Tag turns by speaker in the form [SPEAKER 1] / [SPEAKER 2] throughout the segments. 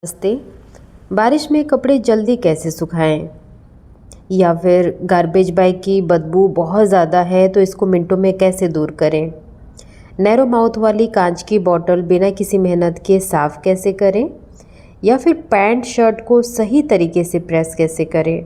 [SPEAKER 1] नमस्ते। बारिश में कपड़े जल्दी कैसे सुखाएं? या फिर गार्बेज बैग की बदबू बहुत ज़्यादा है तो इसको मिनटों में कैसे दूर करें? नैरो माउथ वाली कांच की बोतल बिना किसी मेहनत के साफ़ कैसे करें? या फिर पैंट शर्ट को सही तरीके से प्रेस कैसे करें?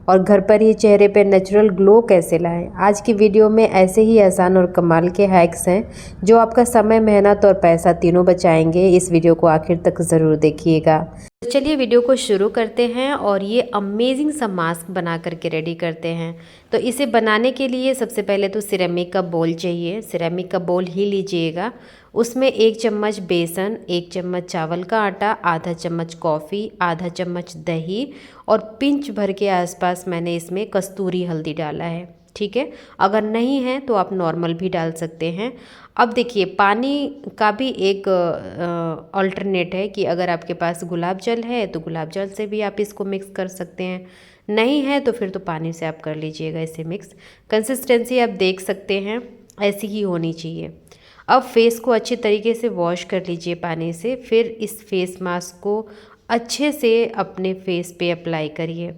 [SPEAKER 1] और घर पर ही चेहरे पे नेचुरल ग्लो कैसे लाएं? आज की वीडियो में ऐसे ही आसान और कमाल के हैक्स हैं जो आपका समय, मेहनत और पैसा तीनों बचाएंगे। इस वीडियो को आखिर तक ज़रूर देखिएगा। तो चलिए वीडियो को शुरू करते हैं और ये अमेजिंग सा मास्क बना करके रेडी करते हैं। तो इसे बनाने के लिए सबसे पहले तो सिरेमिक का बोल चाहिए। सिरेमिक का बोल ही लीजिएगा। उसमें 1 चम्मच बेसन, 1 चम्मच चावल का आटा, आधा चम्मच कॉफ़ी, आधा चम्मच दही और पिंच भर के आसपास मैंने इसमें कस्तूरी हल्दी डाला है। ठीक है, अगर नहीं है तो आप नॉर्मल भी डाल सकते हैं। अब देखिए, पानी का भी एक अल्टरनेट है कि अगर आपके पास गुलाब जल है तो गुलाब जल से भी आप इसको मिक्स कर सकते हैं। नहीं है तो फिर तो पानी से आप कर लीजिएगा इसे मिक्स। कंसिस्टेंसी आप देख सकते हैं, ऐसी ही होनी चाहिए। अब फेस को अच्छे तरीके से वॉश कर लीजिए पानी से। फिर इस फेस मास्क को अच्छे से अपने फेस पे अप्लाई करिए।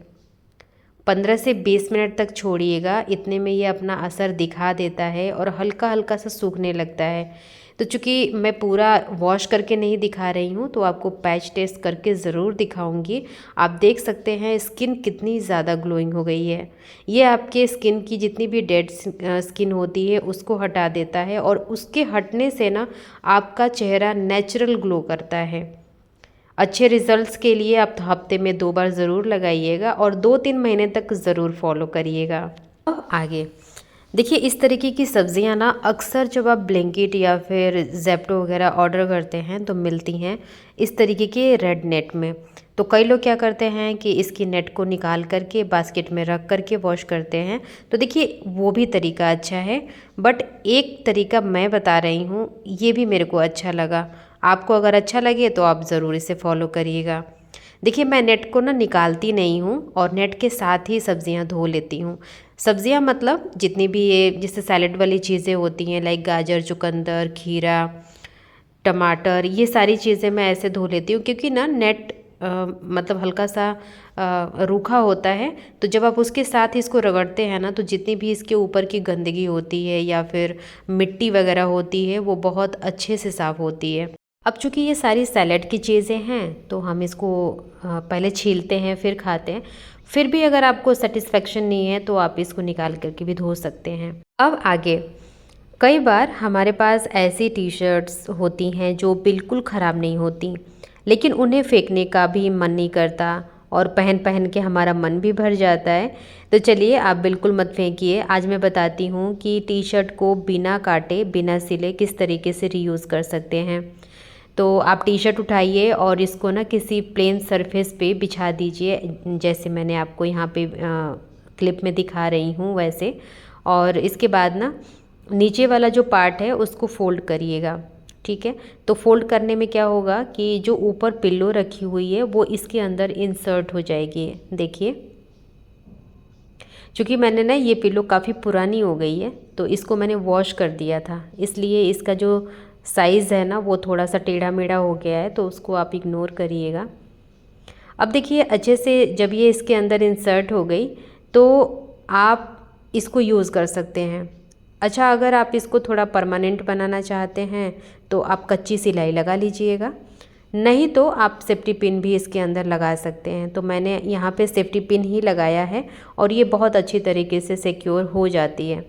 [SPEAKER 1] 15 से 20 मिनट तक छोड़िएगा। इतने में ये अपना असर दिखा देता है और हल्का हल्का सा सूखने लगता है। तो चूँकि मैं पूरा वॉश करके नहीं दिखा रही हूँ तो आपको पैच टेस्ट करके ज़रूर दिखाऊंगी। आप देख सकते हैं स्किन कितनी ज़्यादा ग्लोइंग हो गई है। ये आपके स्किन की जितनी भी डेड स्किन होती है उसको हटा देता है और उसके हटने से ना आपका चेहरा नेचुरल ग्लो करता है। अच्छे रिजल्ट्स के लिए आप हफ्ते में 2 बार ज़रूर लगाइएगा और 2-3 महीने तक ज़रूर फॉलो करिएगा। अब आगे देखिए, इस तरीके की सब्जियां ना अक्सर जब आप ब्लिंकिट या फिर ज़ेप्टो वगैरह ऑर्डर करते हैं तो मिलती हैं इस तरीके के रेड नेट में। तो कई लोग क्या करते हैं कि इसकी नेट को निकाल करके बास्केट में रख करके वॉश करते हैं। तो देखिए, वो भी तरीका अच्छा है, बट एक तरीका मैं बता रही हूँ, ये भी मेरे को अच्छा लगा। आपको अगर अच्छा लगे तो आप ज़रूर इसे फॉलो करिएगा। देखिए, मैं नेट को ना निकालती नहीं हूँ और नेट के साथ ही सब्जियाँ धो लेती हूँ। सब्जियाँ मतलब जितनी भी ये जैसे सैलेड वाली चीज़ें होती हैं, लाइक गाजर, चुकंदर, खीरा, टमाटर, ये सारी चीज़ें मैं ऐसे धो लेती हूँ क्योंकि ना नेट मतलब हल्का सा रूखा होता है। तो जब आप उसके साथ ही इसको रगड़ते हैं ना तो जितनी भी इसके ऊपर की गंदगी होती है या फिर मिट्टी वगैरह होती है वो बहुत अच्छे से साफ़ होती है। अब चूँकि ये सारी सैलेड की चीज़ें हैं तो हम इसको पहले छीलते हैं फिर खाते हैं। फिर भी अगर आपको सेटिस्फेक्शन नहीं है तो आप इसको निकाल करके भी धो सकते हैं। अब आगे, कई बार हमारे पास ऐसी टी शर्ट्स होती हैं जो बिल्कुल ख़राब नहीं होती, लेकिन उन्हें फेंकने का भी मन नहीं करता और पहन पहन के हमारा मन भी भर जाता है। तो चलिए, आप बिल्कुल मत फेंकिए। आज मैं बताती हूँ कि टी शर्ट को बिना काटे, बिना सिले किस तरीके से रीयूज़ कर सकते हैं। तो आप टी शर्ट उठाइए और इसको ना किसी प्लेन सरफेस पे बिछा दीजिए, जैसे मैंने आपको यहाँ पे क्लिप में दिखा रही हूँ वैसे। और इसके बाद ना नीचे वाला जो पार्ट है उसको फोल्ड करिएगा। ठीक है, तो फोल्ड करने में क्या होगा कि जो ऊपर पिल्लो रखी हुई है वो इसके अंदर इंसर्ट हो जाएगी। देखिए, चूँकि मैंने ना ये पिल्लो काफ़ी पुरानी हो गई है तो इसको मैंने वॉश कर दिया था, इसलिए इसका जो साइज़ है ना वो थोड़ा सा टेढ़ा मेढ़ा हो गया है, तो उसको आप इग्नोर करिएगा। अब देखिए, अच्छे से जब ये इसके अंदर इंसर्ट हो गई तो आप इसको यूज़ कर सकते हैं। अच्छा, अगर आप इसको थोड़ा परमानेंट बनाना चाहते हैं तो आप कच्ची सिलाई लगा लीजिएगा, नहीं तो आप सेफ्टी पिन भी इसके अंदर लगा सकते हैं। तो मैंने यहाँ पे सेफ्टी पिन ही लगाया है और ये बहुत अच्छी तरीके से सिक्योर हो जाती है।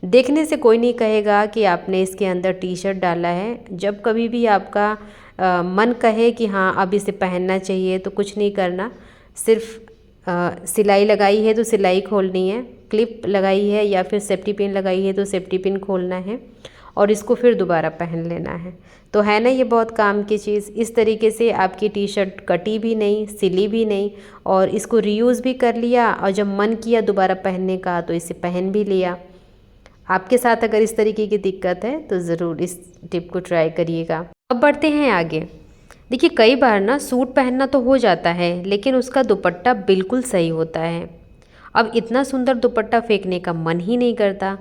[SPEAKER 1] देखने से कोई नहीं कहेगा कि आपने इसके अंदर टी शर्ट डाला है। जब कभी भी आपका मन कहे कि हाँ अब इसे पहनना चाहिए तो कुछ नहीं करना, सिर्फ सिलाई लगाई है तो सिलाई खोलनी है, क्लिप लगाई है या फिर सेफ्टी पिन लगाई है तो सेफ्टी पिन खोलना है और इसको फिर दोबारा पहन लेना है। तो है ना ये बहुत काम की चीज़। इस तरीके से आपकी टी शर्ट कटी भी नहीं, सिली भी नहीं और इसको रीयूज़ भी कर लिया और जब मन किया दोबारा पहनने का तो इसे पहन भी लिया। आपके साथ अगर इस तरीके की दिक्कत है तो ज़रूर इस टिप को ट्राई करिएगा। अब बढ़ते हैं आगे। देखिए, कई बार ना सूट पहनना तो हो जाता है लेकिन उसका दुपट्टा बिल्कुल सही होता है। अब इतना सुंदर दुपट्टा फेंकने का मन ही नहीं करता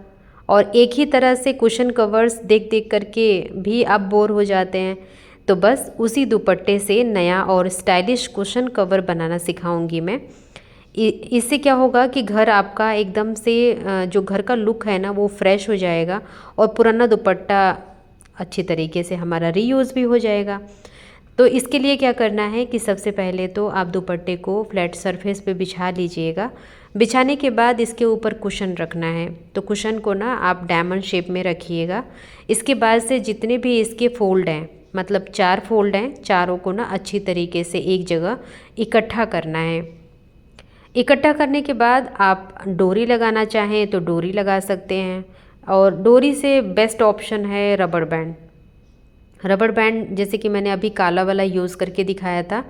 [SPEAKER 1] और एक ही तरह से कुशन कवर्स देख देख करके भी आप बोर हो जाते हैं। तो बस उसी दुपट्टे से नया और स्टाइलिश कुशन कवर बनाना सिखाऊंगी मैं। इससे क्या होगा कि घर आपका एकदम से जो घर का लुक है ना वो फ्रेश हो जाएगा और पुराना दुपट्टा अच्छी तरीके से हमारा रीयूज़ भी हो जाएगा। तो इसके लिए क्या करना है कि सबसे पहले तो आप दुपट्टे को फ्लैट सरफेस पे बिछा लीजिएगा। बिछाने के बाद इसके ऊपर कुशन रखना है। तो कुशन को ना आप डायमंड शेप में रखिएगा। इसके बाद से जितने भी इसके फोल्ड हैं, मतलब 4 फोल्ड हैं, चारों को ना अच्छी तरीके से एक जगह इकट्ठा करना है। इकट्ठा करने के बाद आप डोरी लगाना चाहें तो डोरी लगा सकते हैं, और डोरी से बेस्ट ऑप्शन है रबर बैंड। रबर बैंड जैसे कि मैंने अभी काला वाला यूज़ करके दिखाया था,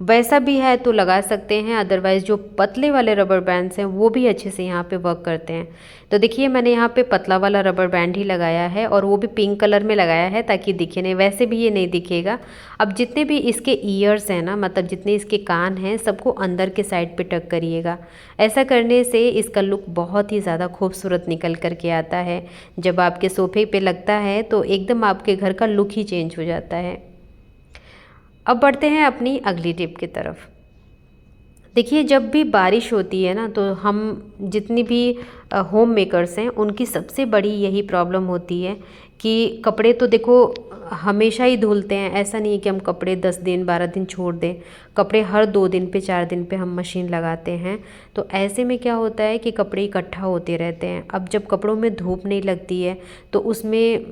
[SPEAKER 1] वैसा भी है तो लगा सकते हैं। अदरवाइज़ जो पतले वाले रबर बैंड्स हैं वो भी अच्छे से यहाँ पे वर्क करते हैं। तो देखिए मैंने यहाँ पे पतला वाला रबर बैंड ही लगाया है, और वो भी पिंक कलर में लगाया है ताकि दिखे नहीं, वैसे भी ये नहीं दिखेगा। अब जितने भी इसके ईयर्स हैं ना, मतलब जितने इसके कान हैं, सबको अंदर के साइड पे टक करिएगा। ऐसा करने से इसका लुक बहुत ही ज़्यादा खूबसूरत निकल कर के आता है। जब आपके सोफे पे लगता है तो एकदम आपके घर का लुक ही चेंज हो जाता है। अब बढ़ते हैं अपनी अगली टिप की तरफ। देखिए जब भी बारिश होती है ना, तो हम जितनी भी होम मेकर्स हैं उनकी सबसे बड़ी यही प्रॉब्लम होती है कि कपड़े तो देखो हमेशा ही धुलते हैं। ऐसा नहीं है कि हम कपड़े 10 दिन 12 दिन छोड़ दें, कपड़े हर 2 दिन पे 4 दिन पे हम मशीन लगाते हैं। तो ऐसे में क्या होता है कि कपड़े इकट्ठा होते रहते हैं। अब जब कपड़ों में धूप नहीं लगती है तो उसमें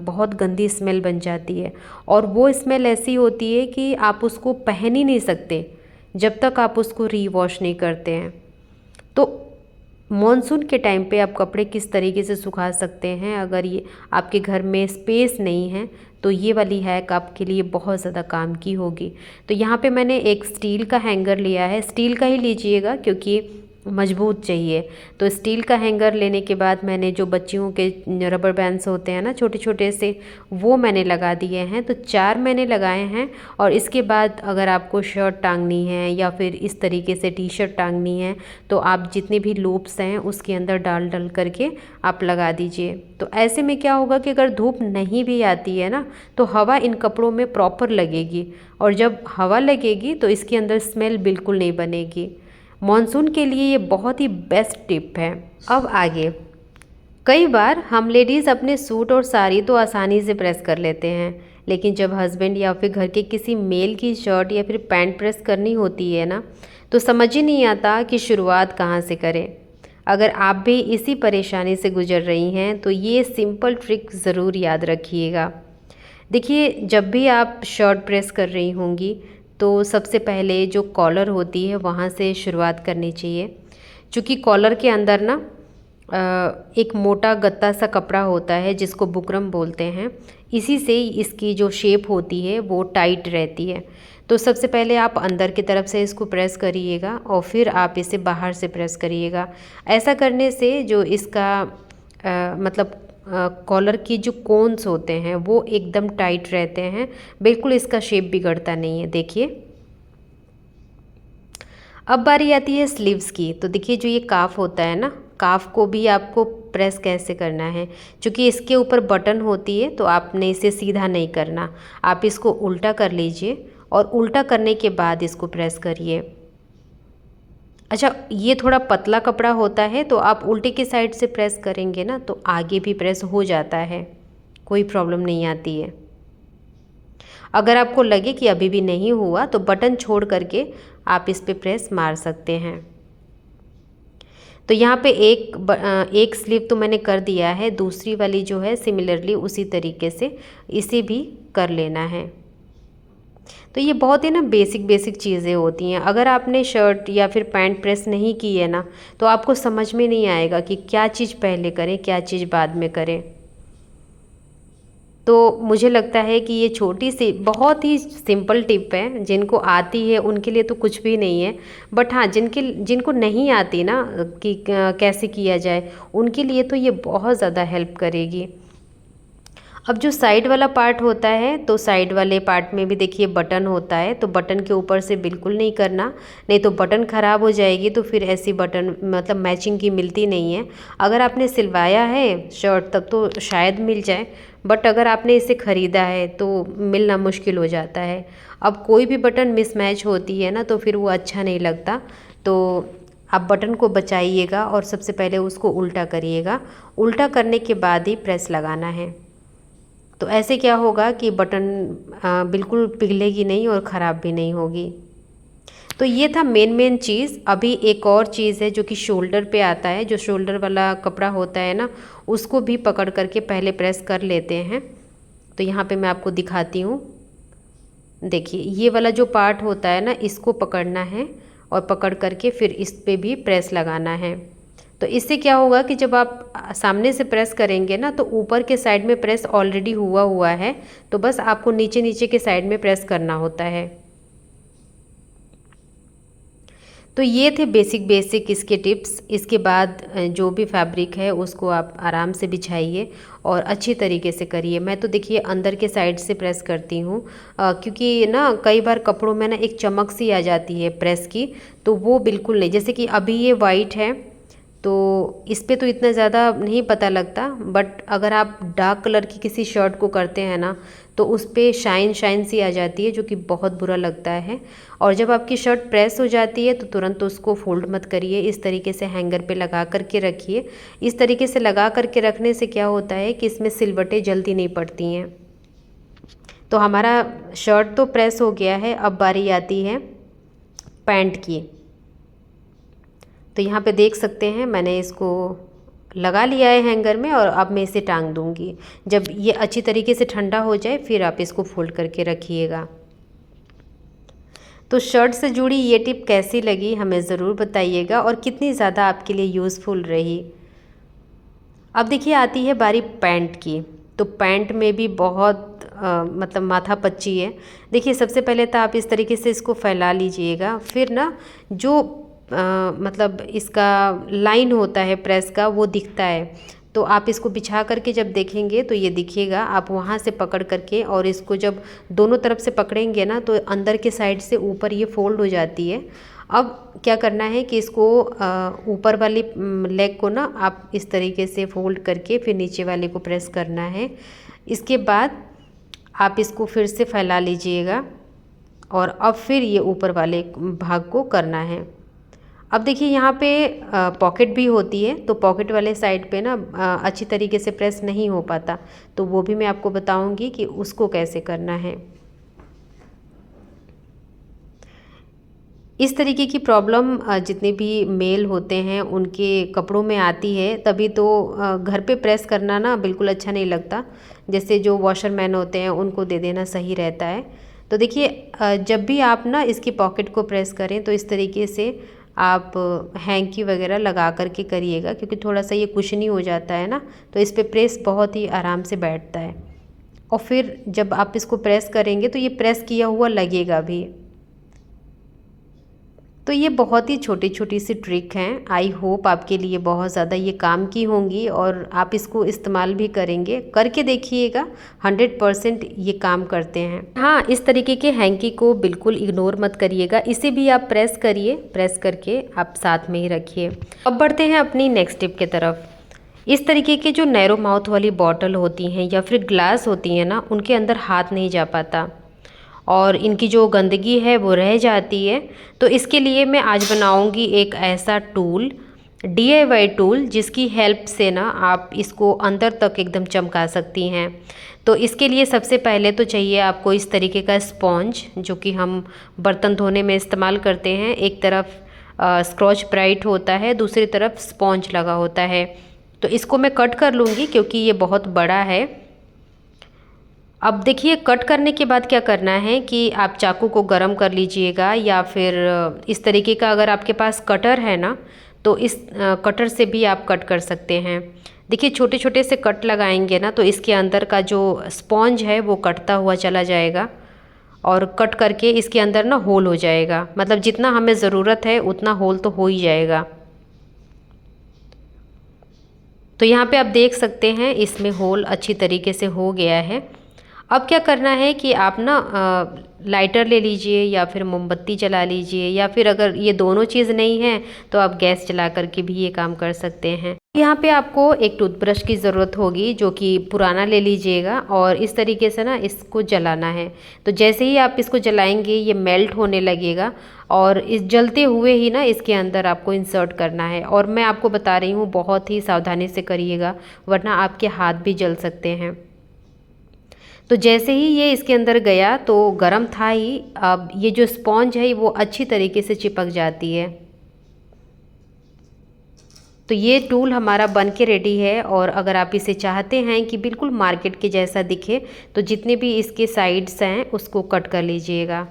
[SPEAKER 1] बहुत गंदी स्मेल बन जाती है, और वो स्मेल ऐसी होती है कि आप उसको पहन ही नहीं सकते जब तक आप उसको रीवॉश नहीं करते हैं। तो मॉनसून के टाइम पे आप कपड़े किस तरीके से सुखा सकते हैं, अगर ये आपके घर में स्पेस नहीं है तो ये वाली हैक आपके लिए बहुत ज़्यादा काम की होगी। तो यहाँ पे मैंने एक स्टील का हैंगर लिया है, स्टील का ही लीजिएगा क्योंकि मजबूत चाहिए। तो स्टील का हैंगर लेने के बाद मैंने जो बच्चियों के रबर बैंड्स होते हैं ना छोटे छोटे से, वो मैंने लगा दिए हैं। तो 4 मैंने लगाए हैं। और इसके बाद अगर आपको शर्ट टांगनी है या फिर इस तरीके से टी शर्ट टांगनी है तो आप जितने भी लूप्स हैं उसके अंदर डाल डाल करके आप लगा दीजिए। तो ऐसे में क्या होगा कि अगर धूप नहीं भी आती है ना तो हवा इन कपड़ों में प्रॉपर लगेगी, और जब हवा लगेगी तो इसके अंदर स्मेल बिल्कुल नहीं बनेगी। मॉनसून के लिए ये बहुत ही बेस्ट टिप है। अब आगे, कई बार हम लेडीज़ अपने सूट और साड़ी तो आसानी से प्रेस कर लेते हैं, लेकिन जब हस्बैंड या फिर घर के किसी मेल की शर्ट या फिर पैंट प्रेस करनी होती है ना, तो समझ ही नहीं आता कि शुरुआत कहाँ से करें। अगर आप भी इसी परेशानी से गुजर रही हैं तो ये सिंपल ट्रिक ज़रूर याद रखिएगा। देखिए जब भी आप शर्ट प्रेस कर रही होंगी तो सबसे पहले जो कॉलर होती है वहाँ से शुरुआत करनी चाहिए, क्योंकि कॉलर के अंदर ना एक मोटा गत्ता सा कपड़ा होता है जिसको बुकरम बोलते हैं। इसी से इसकी जो शेप होती है वो टाइट रहती है। तो सबसे पहले आप अंदर की तरफ से इसको प्रेस करिएगा और फिर आप इसे बाहर से प्रेस करिएगा। ऐसा करने से जो इसका मतलब कॉलर की जो कोन्स होते हैं वो एकदम टाइट रहते हैं, बिल्कुल इसका शेप बिगड़ता नहीं है। देखिए अब बारी आती है स्लीव्स की। तो देखिए जो ये काफ होता है ना, काफ को भी आपको प्रेस कैसे करना है, क्योंकि इसके ऊपर बटन होती है तो आपने इसे सीधा नहीं करना, आप इसको उल्टा कर लीजिए और उल्टा करने के बाद इसको प्रेस करिए। अच्छा ये थोड़ा पतला कपड़ा होता है तो आप उल्टे की साइड से प्रेस करेंगे ना तो आगे भी प्रेस हो जाता है, कोई प्रॉब्लम नहीं आती है। अगर आपको लगे कि अभी भी नहीं हुआ तो बटन छोड़ करके आप इस पे प्रेस मार सकते हैं। तो यहाँ पे एक स्लीव तो मैंने कर दिया है, दूसरी वाली जो है सिमिलरली उसी तरीके से इसे भी कर लेना है। तो ये बहुत ही ना बेसिक चीज़ें होती हैं। अगर आपने शर्ट या फिर पैंट प्रेस नहीं की है ना तो आपको समझ में नहीं आएगा कि क्या चीज़ पहले करें क्या चीज़ बाद में करें। तो मुझे लगता है कि ये छोटी सी बहुत ही सिंपल टिप है, जिनको आती है उनके लिए तो कुछ भी नहीं है, बट हाँ जिनको नहीं आती ना कि कैसे किया जाए उनके लिए तो ये बहुत ज़्यादा हेल्प करेगी। अब जो साइड वाला पार्ट होता है, तो साइड वाले पार्ट में भी देखिए बटन होता है, तो बटन के ऊपर से बिल्कुल नहीं करना, नहीं तो बटन ख़राब हो जाएगी, तो फिर ऐसी बटन मतलब मैचिंग की मिलती नहीं है। अगर आपने सिलवाया है शर्ट तब तो शायद मिल जाए, बट अगर आपने इसे ख़रीदा है तो मिलना मुश्किल हो जाता है। अब कोई भी बटन मिसमैच होती है ना, तो फिर वो अच्छा नहीं लगता। तो आप बटन को बचाइएगा और सबसे पहले उसको उल्टा करिएगा। उल्टा करने के बाद ही प्रेस लगाना है। तो ऐसे क्या होगा कि बटन बिल्कुल पिघलेगी नहीं और ख़राब भी नहीं होगी। तो ये था मेन चीज़। अभी एक और चीज़ है जो कि शोल्डर पे आता है, जो शोल्डर वाला कपड़ा होता है ना, उसको भी पकड़ करके पहले प्रेस कर लेते हैं। तो यहाँ पे मैं आपको दिखाती हूँ। देखिए ये वाला जो पार्ट होता है ना, इसको पकड़ना है और पकड़ करके फिर इस पे भी प्रेस लगाना है। तो इससे क्या होगा कि जब आप सामने से प्रेस करेंगे ना, तो ऊपर के साइड में प्रेस ऑलरेडी हुआ हुआ है, तो बस आपको नीचे नीचे के साइड में प्रेस करना होता है। तो ये थे बेसिक इसके टिप्स। इसके बाद जो भी फैब्रिक है उसको आप आराम से बिछाइए और अच्छी तरीके से करिए। मैं तो देखिए अंदर के साइड से प्रेस करती हूँ, क्योंकि ना कई बार कपड़ों में ना एक चमक सी आ जाती है प्रेस की, तो वो बिल्कुल नहीं। जैसे कि अभी ये वाइट है तो इस पे तो इतना ज़्यादा नहीं पता लगता, बट अगर आप डार्क कलर की किसी शर्ट को करते हैं ना, तो उस पे शाइन शाइन सी आ जाती है, जो कि बहुत बुरा लगता है। और जब आपकी शर्ट प्रेस हो जाती है तो तुरंत उसको फोल्ड मत करिए, इस तरीके से हैंगर पे लगा करके रखिए। इस तरीके से लगा करके रखने से क्या होता है कि इसमें सिलवटें जल्दी नहीं पड़ती हैं। तो हमारा शर्ट तो प्रेस हो गया है, अब बारी आती है पैंट की। तो यहाँ पे देख सकते हैं मैंने इसको लगा लिया है हैंगर में, और अब मैं इसे टांग दूँगी। जब ये अच्छी तरीके से ठंडा हो जाए फिर आप इसको फोल्ड करके रखिएगा। तो शर्ट से जुड़ी ये टिप कैसी लगी हमें ज़रूर बताइएगा, और कितनी ज़्यादा आपके लिए यूज़फुल रही। अब देखिए आती है बारी पैंट की। तो पैंट में भी बहुत मतलब माथा पच्ची है। देखिए सबसे पहले तो आप इस तरीके से इसको फैला लीजिएगा, फिर ना जो मतलब इसका लाइन होता है प्रेस का वो दिखता है, तो आप इसको बिछा करके जब देखेंगे तो ये दिखेगा। आप वहाँ से पकड़ करके और इसको जब दोनों तरफ से पकड़ेंगे ना, तो अंदर के साइड से ऊपर ये फोल्ड हो जाती है। अब क्या करना है कि इसको ऊपर वाली लेग को ना आप इस तरीके से फोल्ड करके फिर नीचे वाले को प्रेस करना है। इसके बाद आप इसको फिर से फैला लीजिएगा और अब फिर ये ऊपर वाले भाग को करना है। अब देखिए यहाँ पे पॉकेट भी होती है, तो पॉकेट वाले साइड पे ना अच्छी तरीके से प्रेस नहीं हो पाता, तो वो भी मैं आपको बताऊंगी कि उसको कैसे करना है। इस तरीके की प्रॉब्लम जितने भी मेल होते हैं उनके कपड़ों में आती है, तभी तो घर पे प्रेस करना ना बिल्कुल अच्छा नहीं लगता। जैसे जो वॉशरमैन होते हैं उनको दे देना सही रहता है। तो देखिए जब भी आप ना इसकी पॉकेट को प्रेस करें तो इस तरीके से आप हैंकी वगैरह लगा करके करिएगा, क्योंकि थोड़ा सा ये कुशनी हो जाता है ना, तो इस पे प्रेस बहुत ही आराम से बैठता है। और फिर जब आप इसको प्रेस करेंगे तो ये प्रेस किया हुआ लगेगा भी। तो ये बहुत ही छोटी छोटी सी ट्रिक हैं। आई होप आपके लिए बहुत ज़्यादा ये काम की होंगी और आप इसको इस्तेमाल भी करेंगे। करके देखिएगा, 100% ये काम करते हैं। हाँ, इस तरीके के हैंकी को बिल्कुल इग्नोर मत करिएगा, इसे भी आप प्रेस करिए, प्रेस करके आप साथ में ही रखिए। अब बढ़ते हैं अपनी नेक्स्ट टिप की तरफ। इस तरीके के जो नैरो माउथ वाली बॉटल होती हैं या फिर ग्लास होती हैं ना, उनके अंदर हाथ नहीं जा पाता और इनकी जो गंदगी है वो रह जाती है। तो इसके लिए मैं आज बनाऊंगी एक ऐसा टूल, DIY टूल, जिसकी हेल्प से ना आप इसको अंदर तक एकदम चमका सकती हैं। तो इसके लिए सबसे पहले तो चाहिए आपको इस तरीके का स्पॉन्ज, जो कि हम बर्तन धोने में इस्तेमाल करते हैं। एक तरफ स्क्रॉच ब्राइट होता है, दूसरी तरफ स्पॉन्ज लगा होता है। तो इसको मैं कट कर लूँगी क्योंकि ये बहुत बड़ा है। अब देखिए कट करने के बाद क्या करना है कि आप चाकू को गरम कर लीजिएगा, या फिर इस तरीके का अगर आपके पास कटर है ना, तो इस कटर से भी आप कट कर सकते हैं। देखिए छोटे छोटे से कट लगाएंगे ना, तो इसके अंदर का जो स्पॉन्ज है वो कटता हुआ चला जाएगा और कट करके इसके अंदर ना होल हो जाएगा। मतलब जितना हमें ज़रूरत है उतना होल तो हो ही जाएगा। तो यहाँ पे आप देख सकते हैं इसमें होल अच्छी तरीके से हो गया है। अब क्या करना है कि आप ना लाइटर ले लीजिए या फिर मोमबत्ती जला लीजिए, या फिर अगर ये दोनों चीज़ नहीं है तो आप गैस जला करके भी ये काम कर सकते हैं। यहाँ पे आपको एक टूथब्रश की ज़रूरत होगी, जो कि पुराना ले लीजिएगा और इस तरीके से ना इसको जलाना है। तो जैसे ही आप इसको जलाएंगे ये मेल्ट होने लगेगा और इस जलते हुए ही ना इसके अंदर आपको इंसर्ट करना है। और मैं आपको बता रही हूँ बहुत ही सावधानी से करिएगा, वरना आपके हाथ भी जल सकते हैं। तो जैसे ही ये इसके अंदर गया तो गर्म था ही, अब ये जो स्पॉन्ज है वो अच्छी तरीके से चिपक जाती है। तो ये टूल हमारा बन के रेडी है। और अगर आप इसे चाहते हैं कि बिल्कुल मार्केट के जैसा दिखे तो जितने भी इसके साइड्स हैं उसको कट कर लीजिएगा।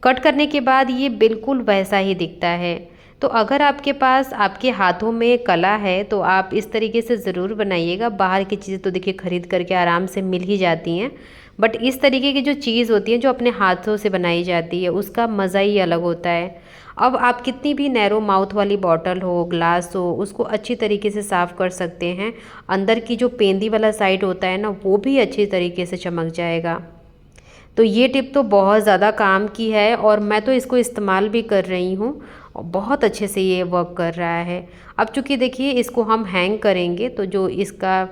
[SPEAKER 1] कट करने के बाद ये बिल्कुल वैसा ही दिखता है। तो अगर आपके पास आपके हाथों में कला है तो आप इस तरीके से ज़रूर बनाइएगा। बाहर की चीज़ें तो देखिए ख़रीद करके आराम से मिल ही जाती हैं, बट इस तरीके की जो चीज़ होती है जो अपने हाथों से बनाई जाती है उसका मज़ा ही अलग होता है। अब आप कितनी भी नैरो माउथ वाली बॉटल हो, ग्लास हो, उसको अच्छी तरीके से साफ़ कर सकते हैं। अंदर की जो पेंदी वाला साइड होता है ना वो भी अच्छी तरीके से चमक जाएगा। तो ये टिप तो बहुत ज़्यादा काम की है और मैं तो इसको इस्तेमाल भी कर रही हूँ और बहुत अच्छे से ये वर्क कर रहा है। अब चूँकि देखिए इसको हम हैंग करेंगे तो जो इसका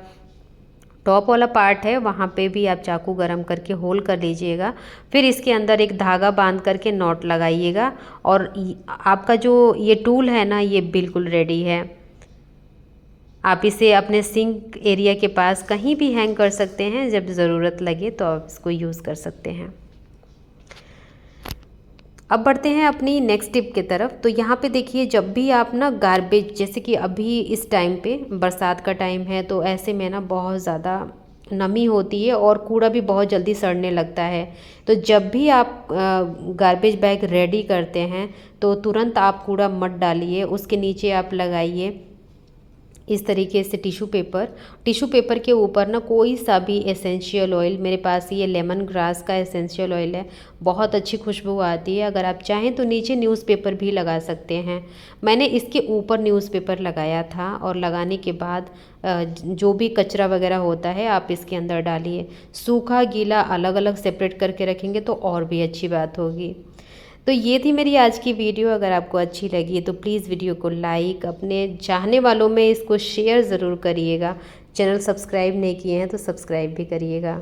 [SPEAKER 1] टॉप वाला पार्ट है वहाँ पे भी आप चाकू गरम करके होल कर लीजिएगा। फिर इसके अंदर एक धागा बांध करके नॉट लगाइएगा और आपका जो ये टूल है ना ये बिल्कुल रेडी है। आप इसे अपने सिंक एरिया के पास कहीं भी हैंग कर सकते हैं, जब ज़रूरत लगे तो आप इसको यूज़ कर सकते हैं। अब बढ़ते हैं अपनी नेक्स्ट टिप की तरफ। तो यहाँ पे देखिए जब भी आप ना गार्बेज, जैसे कि अभी इस टाइम पे बरसात का टाइम है तो ऐसे में ना बहुत ज़्यादा नमी होती है और कूड़ा भी बहुत जल्दी सड़ने लगता है। तो जब भी आप गार्बेज बैग रेडी करते हैं तो तुरंत आप कूड़ा मत डालिए, उसके नीचे आप लगाइए इस तरीके से टिश्यू पेपर के ऊपर ना कोई सा भी एसेंशियल ऑयल, मेरे पास ये लेमन ग्रास का एसेंशियल ऑयल है, बहुत अच्छी खुशबू आती है। अगर आप चाहें तो नीचे न्यूज़पेपर भी लगा सकते हैं। मैंने इसके ऊपर न्यूज़पेपर लगाया था और लगाने के बाद जो भी कचरा वगैरह होता है आप इसके अंदर डालिए। सूखा गीला अलग अलग सेपरेट करके रखेंगे तो और भी अच्छी बात होगी। तो ये थी मेरी आज की वीडियो। अगर आपको अच्छी लगी तो प्लीज़ वीडियो को लाइक, अपने चाहने वालों में इसको शेयर ज़रूर करिएगा। चैनल सब्सक्राइब नहीं किए हैं तो सब्सक्राइब भी करिएगा।